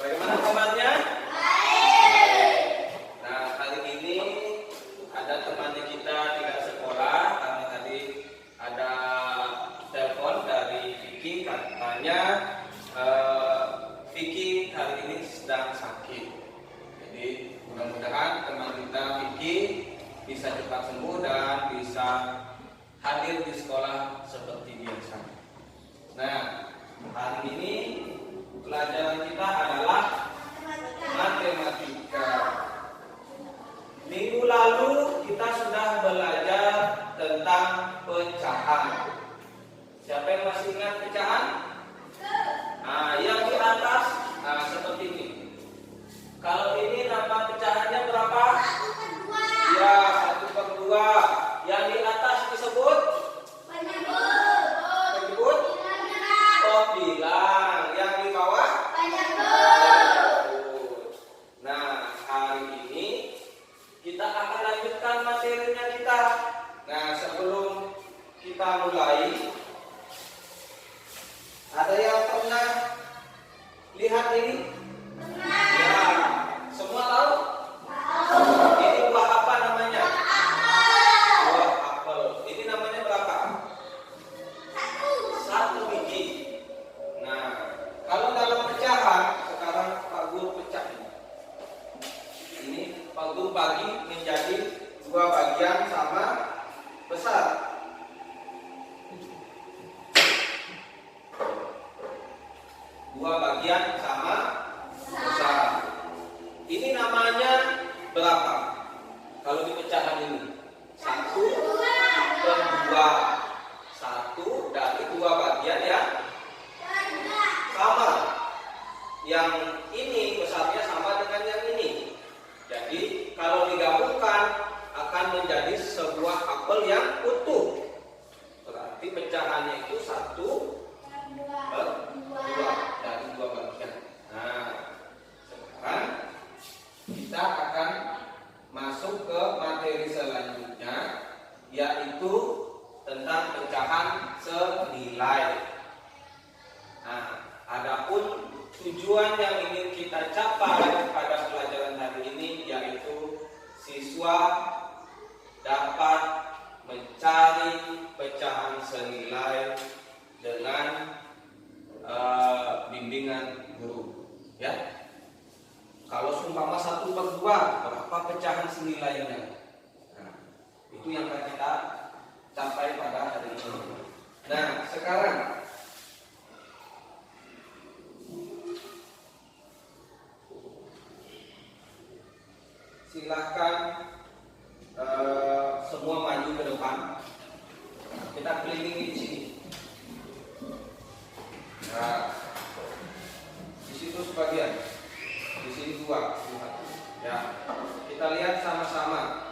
Bagaimana kabarnya? Baik. Nah, kali ini ada temannya kita tidak sekolah karena tadi ada telepon dari Vicky, katanya Vicky hari ini sedang sakit. Jadi mudah-mudahan teman kita Vicky bisa cepat sembuh dan bisa hadir di sekolah seperti biasa. Nah, hari ini pelajaran kita adalah matematika. Minggu lalu kita sudah belajar tentang pecahan. Siapa yang masih ingat pecahan? Nah, yang di atas, nah seperti ini. Kalau ini nama pecahannya berapa? Ya, 1/2. Yang di atas disebut? Penyebut? Oh, bilang. Yang di bawah? Nah, hari ini kita akan lanjutkan materinya kita. Nah, sebelum kita mulai, ada yang pernah lihat ini? Ya, semua tahu? Ini buah apa namanya? Buah apel. Ini namanya berapa? 1 biji. Nah, kalau dalam pecahan, sekarang Pak Guru pecah ini. Ini Pak Guru bagi menjadi 2 bagian sama besar. Dua bagian sama besar. Ini namanya berapa? Kalau di pecahan ini 1/2. 1 dari 2 bagian ya sama. Yang ini besarnya sama dengan yang ini. Jadi kalau digabungkan akan menjadi sebuah apel yang utuh. Berarti pecahannya itu 1/2 dari 2 bagian. Nah, sekarang kita akan masuk ke materi selanjutnya, yaitu tentang pecahan senilai. Nah, adapun tujuan yang ingin kita capai pada pelajaran hari ini yaitu siswa dapat mencari pecahan senilai dengan bimbingan guru. Ya, kalau seumpama 1/2, berapa pecahan senilainya? Nah, itu yang akan kita capai pada hari ini. Nah, sekarang silahkan semua maju ke depan. Kita kelilingi di sini. Nah, di situ sebagian, di sini 2. Ya, kita lihat sama-sama.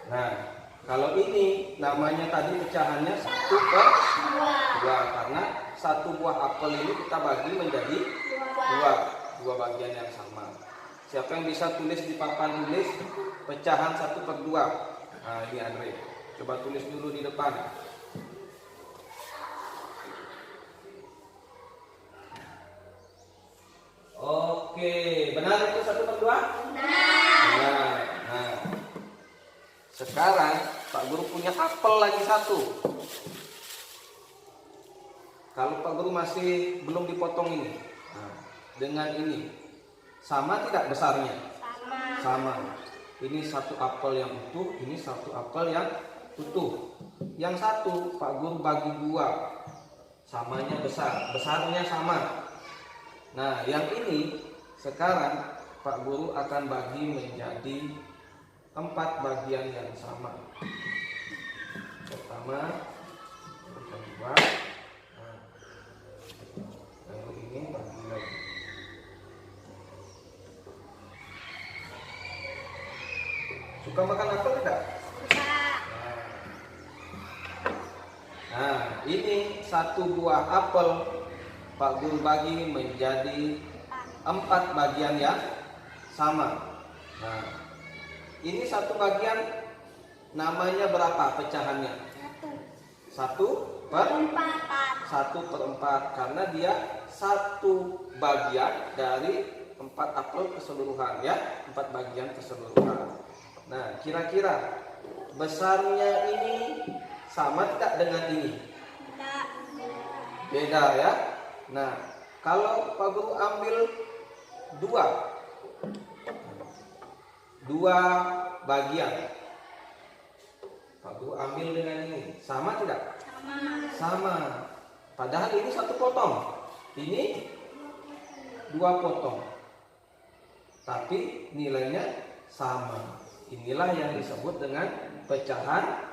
Nah, kalau ini namanya tadi pecahannya 1/2 karena 1 buah apel ini kita bagi menjadi 2 bagian yang sama. Siapa yang bisa tulis di papan tulis pecahan 1/2? Nah, ini Andre. Coba tulis dulu di depan. Oke, benar itu 1/2? Benar. Nah, sekarang Pak Guru punya apel lagi 1. Kalau Pak Guru masih belum dipotong ini, nah, dengan ini sama tidak besarnya? Sama. Ini 1 apel yang utuh, ini 1 apel yang utuh. Yang 1 Pak Guru bagi 2, samanya besar, besarnya sama. Nah, yang ini sekarang Pak Guru akan bagi menjadi 4 bagian yang sama. Pertama, yang kedua, nah, lalu ini bagi lagi. Suka makan apel tidak? Nah, ini 1 buah apel Pak Guru bagi menjadi 4 bagian yang sama. Nah, ini 1 bagian namanya berapa pecahannya? 1. 1/4 karena dia satu bagian dari 4 apel keseluruhan ya, 4 bagian keseluruhan. Nah, kira-kira besarnya ini sama tidak dengan ini? Beda ya. Nah, kalau Pak Guru ambil dua bagian, Pak Guru ambil dengan ini, sama tidak? Sama. Padahal ini 1 potong, ini 2 potong, tapi nilainya sama. Inilah yang disebut dengan pecahan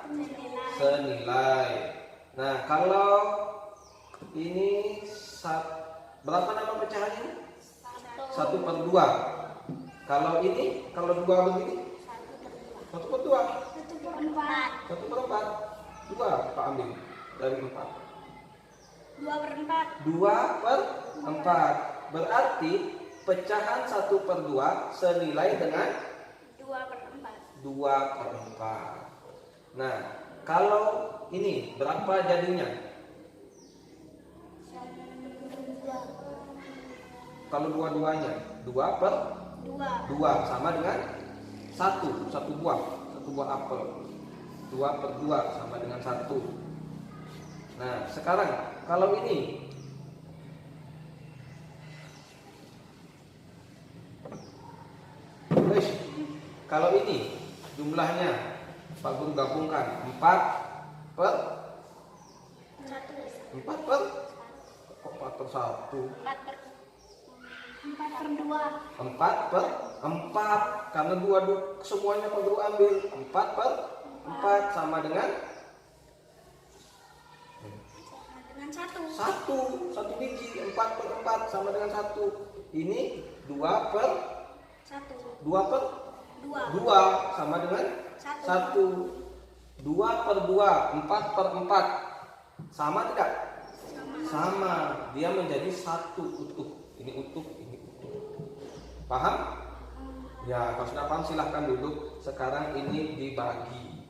senilai. Nah, kalau ini berapa nama pecahan ini? 1/2. Kalau ini, kalau 2 begini 1/2. 1/4. 2 Pak ambil dari 4. 2/4. Berarti pecahan 1/2 senilai dengan 2/4. Nah, kalau ini berapa jadinya? Kalau dua-duanya 2/2 sama dengan 1 buah apel. 2/2 sama dengan 1. Nah, sekarang kalau ini kalau ini jumlahnya Pak Guru gabungkan 4/1. Karena 2 semuanya Pak Guru ambil 4/4 sama dengan 1 biji. 4/4 sama dengan 1. Ini 2/2 sama dengan 1. 2/2 4/4 sama tidak? Sama. Dia menjadi 1 utuh. Ini utuh. Paham? Ya, kalau sudah paham silahkan duduk. Sekarang ini dibagi.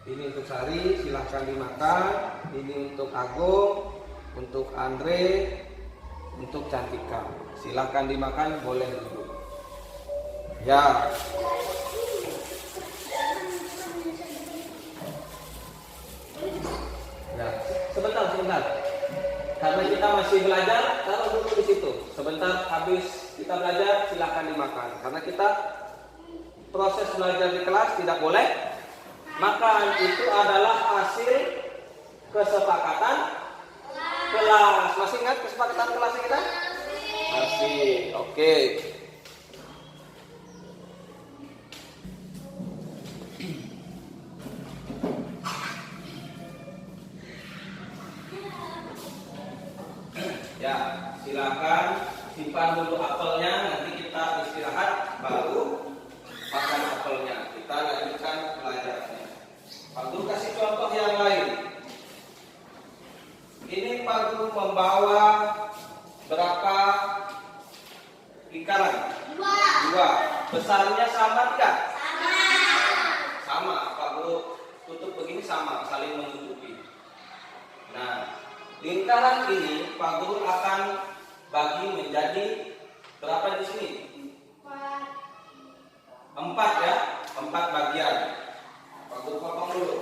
Ini untuk Sari, silahkan dimakan. Ini untuk Agung, untuk Andre, untuk Cantika. Silahkan dimakan, boleh duduk. Ya. Ya, sebentar. Karena kita masih belajar, taruh dulu di situ. Sebentar habis kita belajar, silahkan dimakan. Karena kita proses belajar di kelas tidak boleh makan. Itu adalah hasil kesepakatan kelas. Masih ingat kesepakatan kelas kita? Masih. Oke. Ya, silakan simpan dulu apelnya, nanti kita istirahat baru makan apelnya. Kita lanjutkan pelajarannya. Pak Guru kasih contoh yang lain. Ini Pak Guru membawa berapa lingkaran? 2. Besarnya sama tidak? Sama. Pak Guru tutup begini sama, saling menutupi. Nah, lingkaran ini Pak Guru akan bagi menjadi berapa di sini? 4 ya, 4 bagian. Pak Guru potong dulu.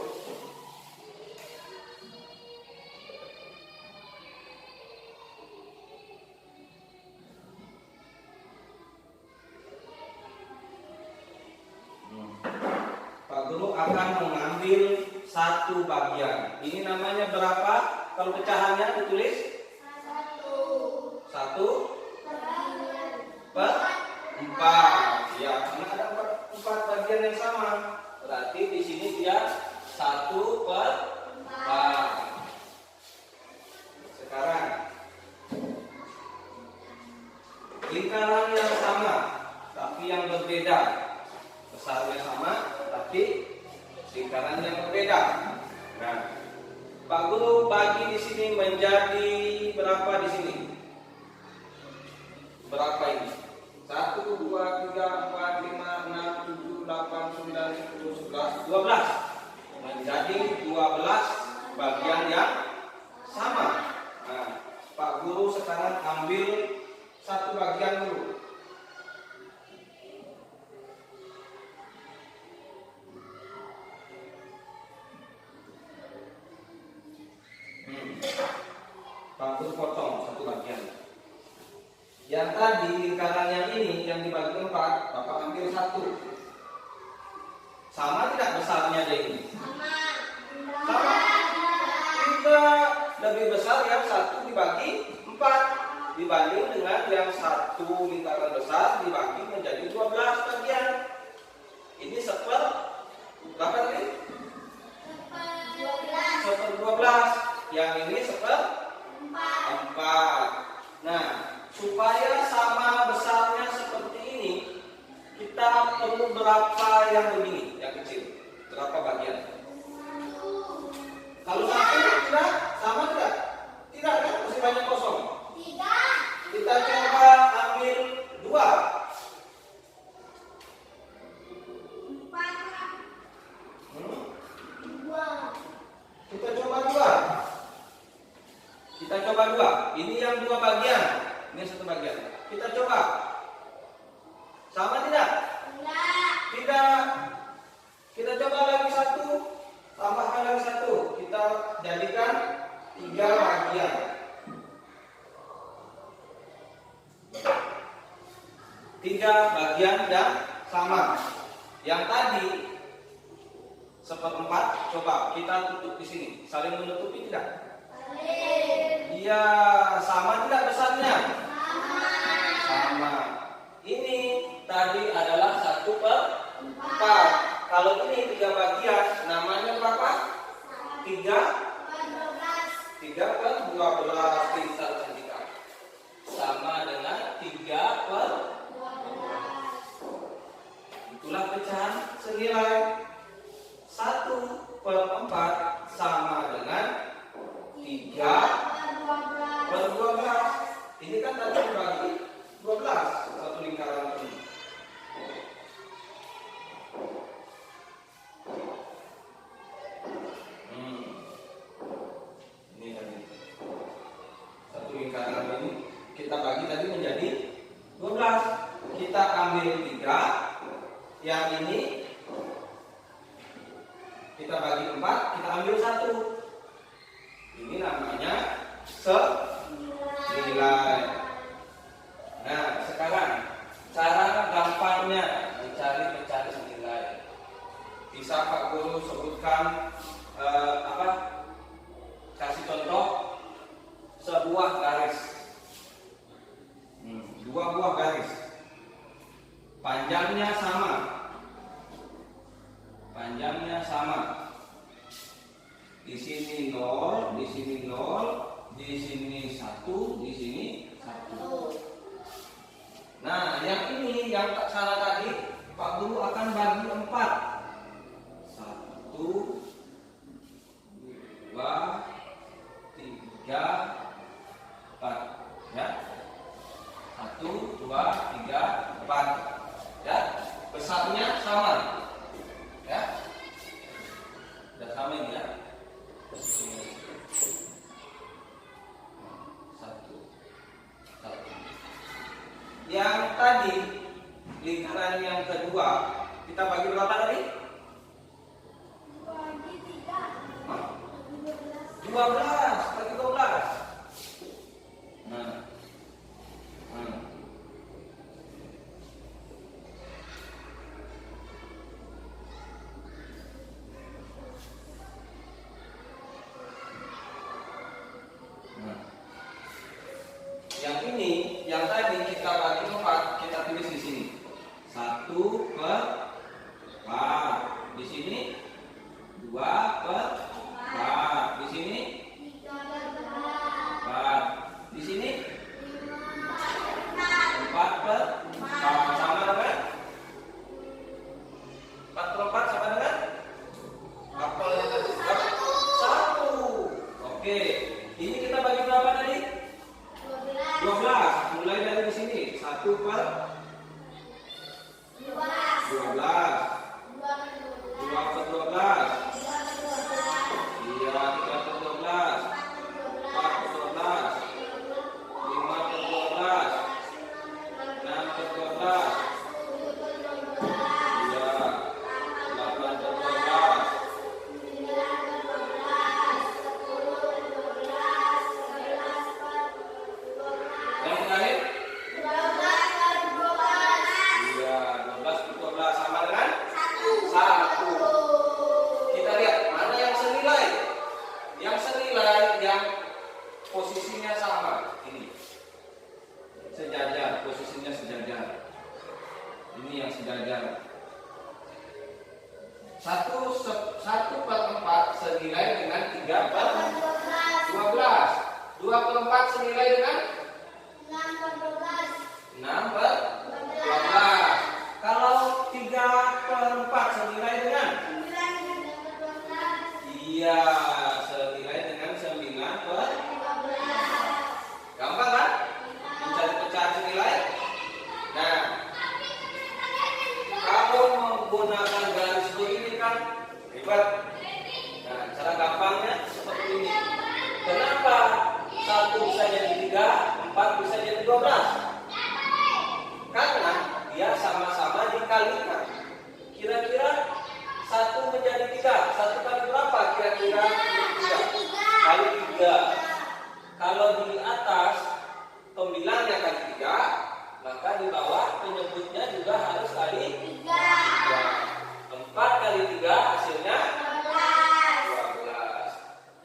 Pak Guru akan mengambil 1 bagian. Ini namanya berapa? Kalau pecahannya ditulis 1/4. Ya, karena ada 4 bagian yang sama. Berarti di sini dia 1/4. Sekarang lingkaran yang sama tapi yang berbeda. Besarnya sama tapi lingkaran yang berbeda. Nah, Pak Guru bagi di sini menjadi berapa di sini? Berapa ini? 1, 2, 3, 4, 5, 6, 7, 8, 9, 10, 11, 12. Menjadi 12 bagian yang sama. Nah, Pak Guru sekarang ambil satu bagian dulu. Pak Guru potong satu bagian. Yang tadi lingkaran yang ini yang dibagi 4, Bapak ambil satu. Sama tidak besarnya dia ini? Sama. Tidak, lebih besar yang 1 dibagi 4 dibanding dengan yang 1 lingkaran besar dibagi menjadi 12 bagian. Ini berapa tadi? 12. Yang ini 4. Nah, supaya sama besarnya seperti ini, kita perlu berapa yang begini, yang kecil? Berapa bagian? Kalau 1 tidak, sama tidak? Tidak kan? Masih banyak kosong. Kita coba ambil 2. Kita coba 2. Ini yang 2 bagian. Ini 1 bagian. Kita coba. Sama tidak? Tidak. Kita coba lagi 1. Tambahkan lagi 1. Kita jadikan 3 bagian. 3 bagian yang sama. Yang tadi 1/4, coba kita tutup di sini. Saling menutupi tidak? Iya, sama tidak besarnya? Sama. Ini tadi adalah 1/4. Kalau ini 3 bagian, namanya berapa? 3/12. Kita cantikan. Sama dengan 3/12. Itulah pecahan senilai 1/4 sama dengan 3/12. Ini kan tadi dibagi 12 satu lingkaran ini. Ini tadi satu lingkaran ini kita bagi tadi menjadi 12. Kita ambil 3. Yang ini kita bagi 4, kita ambil 1. Ini namanya senilai. Nah, sekarang cara gampangnya mencari pecahan senilai. Bisa Pak Guru sebutkan kasih contoh sebuah garis. 2 buah garis. Panjangnya sama. Di sini 0, di sini 0, di sini 1, di sini 1. Nah, yang ini yang cara tadi Pak Guru akan bagi 4. 1, 2, 3, 4. Ya. 1, 2, 3, 4. Ya. Besarnya sama. Ya. Sudah sama ini ya. 1. Yang tadi lingkaran yang kedua kita bagi berapa tadi? 12 bagi 12. Yang ini, yang tadi kita bagi 4, kita tulis di sini 1/4. Di sini 2/4. Di sini 4. Di sini 4/4. Sama dengan 4/4 sama dengan apel yang tadi 1. Oke, ini kita bagi berapa tadi? 12. Mulai dari di sini 1/12. 2/12. Iya, kita posisinya sama. Ini sejajar, posisinya sejajar. Ini yang sejajar. 1/4 senilai dengan 3/12. 2/4 senilai dengan 6/12. Kalau 3/4 senilai dengan? Iya, senilai dengan 9/12. Gampang kan? Mencari pecahan senilai. Nah, kalau menggunakan garis begini kan ribet. Nah, cara gampangnya seperti ini. Kenapa 1 bisa jadi 3, 4 bisa jadi 12? Karena dia sama-sama dikalikan. Kira-kira 1 menjadi 3. 1 kali berapa kira-kira? 3 kali 3. Kalau di atas pembilangnya kali 3, maka di bawah penyebutnya juga harus kali 3. 4 kali 3 hasilnya 12.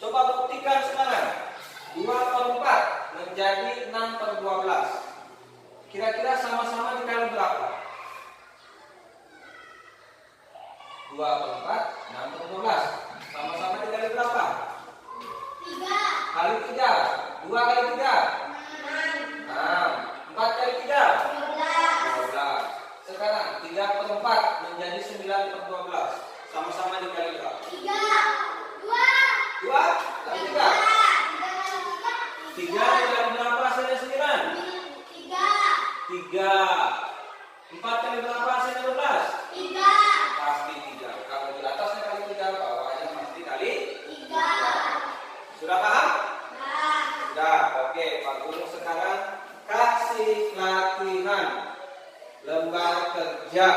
Coba buktikan sekarang. 2/4 menjadi 6/12. Kira-kira sama-sama dikali berapa? 2/4, 6/12. Sama-sama dikali berapa? 3 kali 3. 2 kali 3 6. 4 kali 3 12. Sekarang 3/4 menjadi 9/12. Sama-sama dikali berapa? 2 kali 3 3 dikali berapa hasilnya 9? 3. 4 kali berapa hasilnya 12? 3. Pasti 3. Kalau di atasnya kali 3, bawahnya pasti kali 3. Sudah paham? Sudah. Oke, Pak Guru sekarang kasih latihan lembar kerja.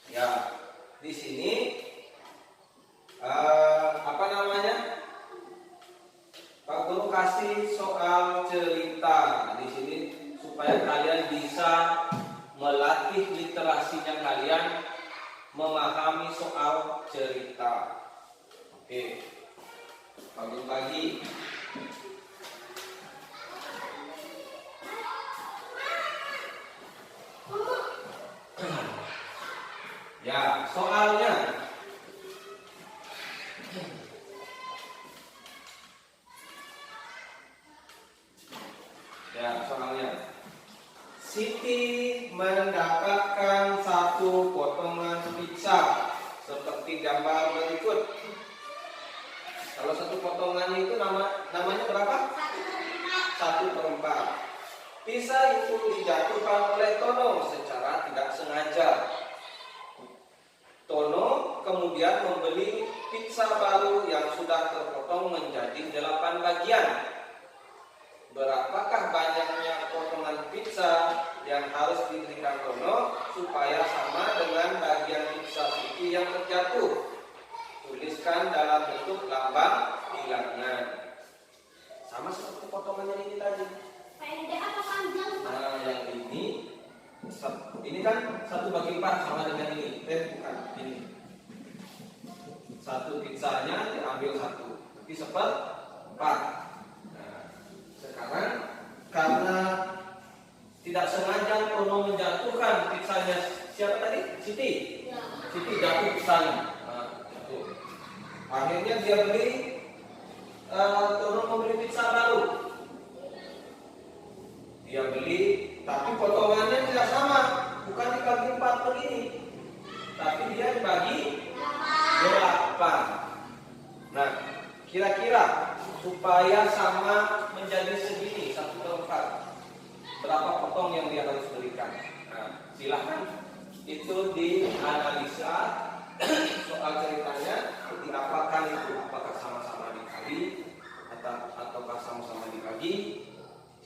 Ya, di sini apa namanya? Pak Guru kasih soal cerita di sini supaya kalian bisa melatih literasinya kalian memahami soal cerita. Oke, Pak Guru bagi. Ya, soalnya. Ya, soalnya. Siti mendapatkan 1 potongan pizza seperti gambar berikut. Kalau 1 potongan itu namanya berapa? 1/4. Pizza itu dijatuhkan oleh Tono secara tidak sengaja. Tono kemudian membeli pizza baru yang sudah terpotong menjadi 8 bagian. Berapakah banyaknya potongan pizza yang harus diberikan Tono supaya sama dengan bagian pizza Siti yang terjatuh? Tuliskan dalam bentuk lambang bilangan. Sama seperti potongannya ini tadi. Pendek apa panjang? Nah, yang ini kan 1/4 sama dengan ini. Bukan ini. 1 pizzanya diambil 1, berarti 1/4. Nah, sekarang karena tidak sengaja Tono menjatuhkan pizzanya, siapa tadi? Siti. Ya. Siti jatuh pizzanya. Nah, jatuh. Akhirnya dia beli, Tono membeli pizza baru. Dia beli, tapi potongannya tidak sama, bukan dibagi 4 begini, tapi dia dibagi 8. Nah, kira-kira supaya sama menjadi segini 1/4, berapa potong yang dia harus berikan? Nah, silahkan itu dianalisa soal ceritanya, diapakan itu, apakah sama-sama dikali ataukah sama-sama dibagi?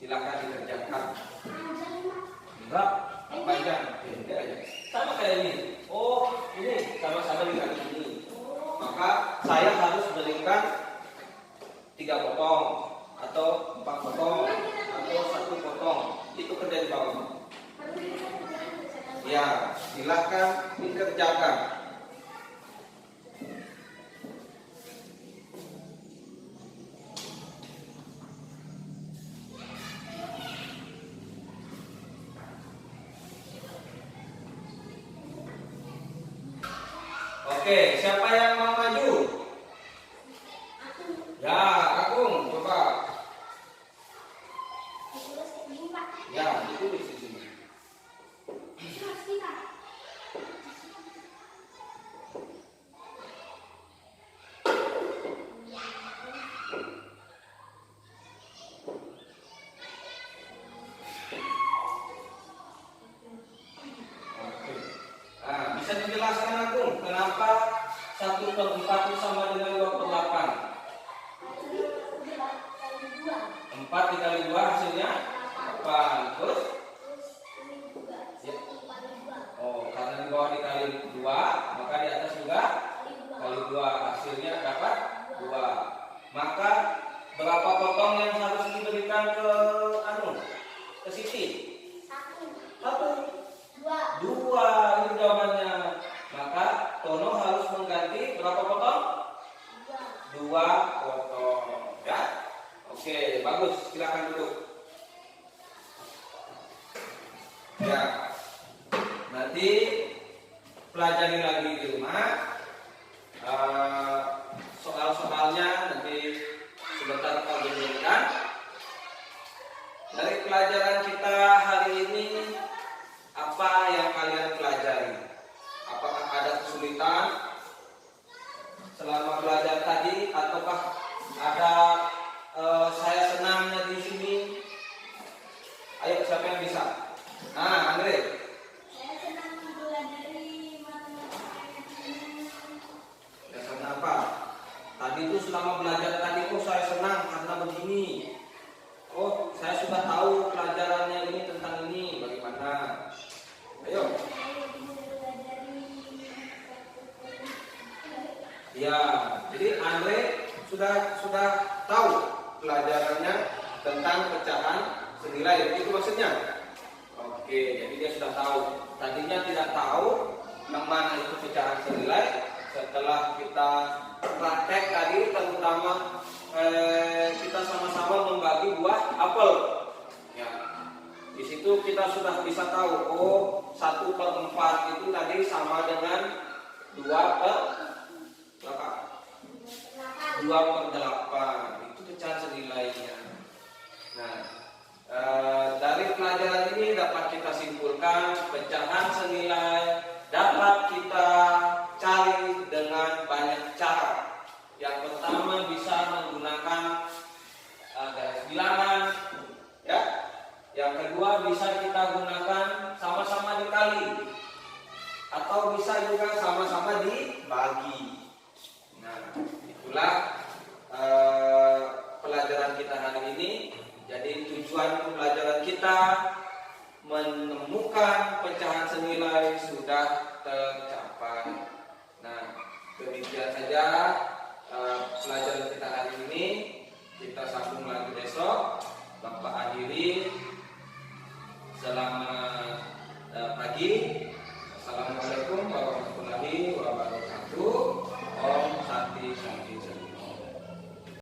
Silakan dikerjakan. Enggak, panjang, pendek aja. Sama kayak ini. Oh, ini sama-sama dikali ini. Maka saya harus berikan 3 potong atau 4 potong atau 1 potong. Itu kerja di bawah. Ya, silakan dikerjakan. Oke, siapa yang mau maju? Ya, Agung, coba. Ya, ditulis di sini. Oke. Nah, bisa dijelaskan Agung, kenapa 1/4 itu sama dengan 2/8? 4 dikali 2 hasilnya 8. Terus? Ya. Oh, karena di bawah dikali 2, maka di atas juga kali 2. Hasilnya dapat 2. Maka berapa potong yang harus diberikan ke ke Siti? 1. 2 itu jawabannya. Maka Tono harus mengganti berapa potong? 2 potong. Ya. Oke, bagus. Silakan duduk. Ya. Nanti pelajari lagi di rumah. Soal-soalnya nanti sebentar kita berikan. Dari pelajaran kita hari ini, apa yang kalian pelajari? Apakah ada kesulitan selama belajar tadi, ataukah ada saya senangnya di sini? Ayo, siapa yang bisa? Nah, Andre. Saya senang mempelajari matematika. Ya, senang apa? Tadi itu selama belajar tadi, saya senang karena begini. Oh, saya sudah tahu pelajarannya ini tentang ini. Bagaimana? Ayo. Ya, jadi Andre sudah tahu pelajarannya tentang pecahan senilai. Itu maksudnya? Oke, jadi dia sudah tahu. Tadinya tidak tahu yang mana itu pecahan senilai. Setelah kita praktek tadi, terutama kita sama-sama membagi buah apel. Ya, di situ kita sudah bisa tahu. Oh, 1/4 itu tadi sama dengan 2/8. Itu pecahan senilainya. Nah, dari pelajaran ini dapat kita simpulkan pecahan senilai dapat kita cari dengan banyak cara. Yang pertama bisa menggunakan garis bilangan, ya. Yang kedua bisa kita gunakan sama-sama dikali, atau bisa juga sama-sama dibagi. Nah, itulah pelajaran kita hari ini. Jadi tujuan pembelajaran kita menemukan pecahan senilai sudah tercapai. Nah, demikian saja pelajaran kita hari ini. Kita sambung lagi besok. Bapak akhiri. Selamat pagi.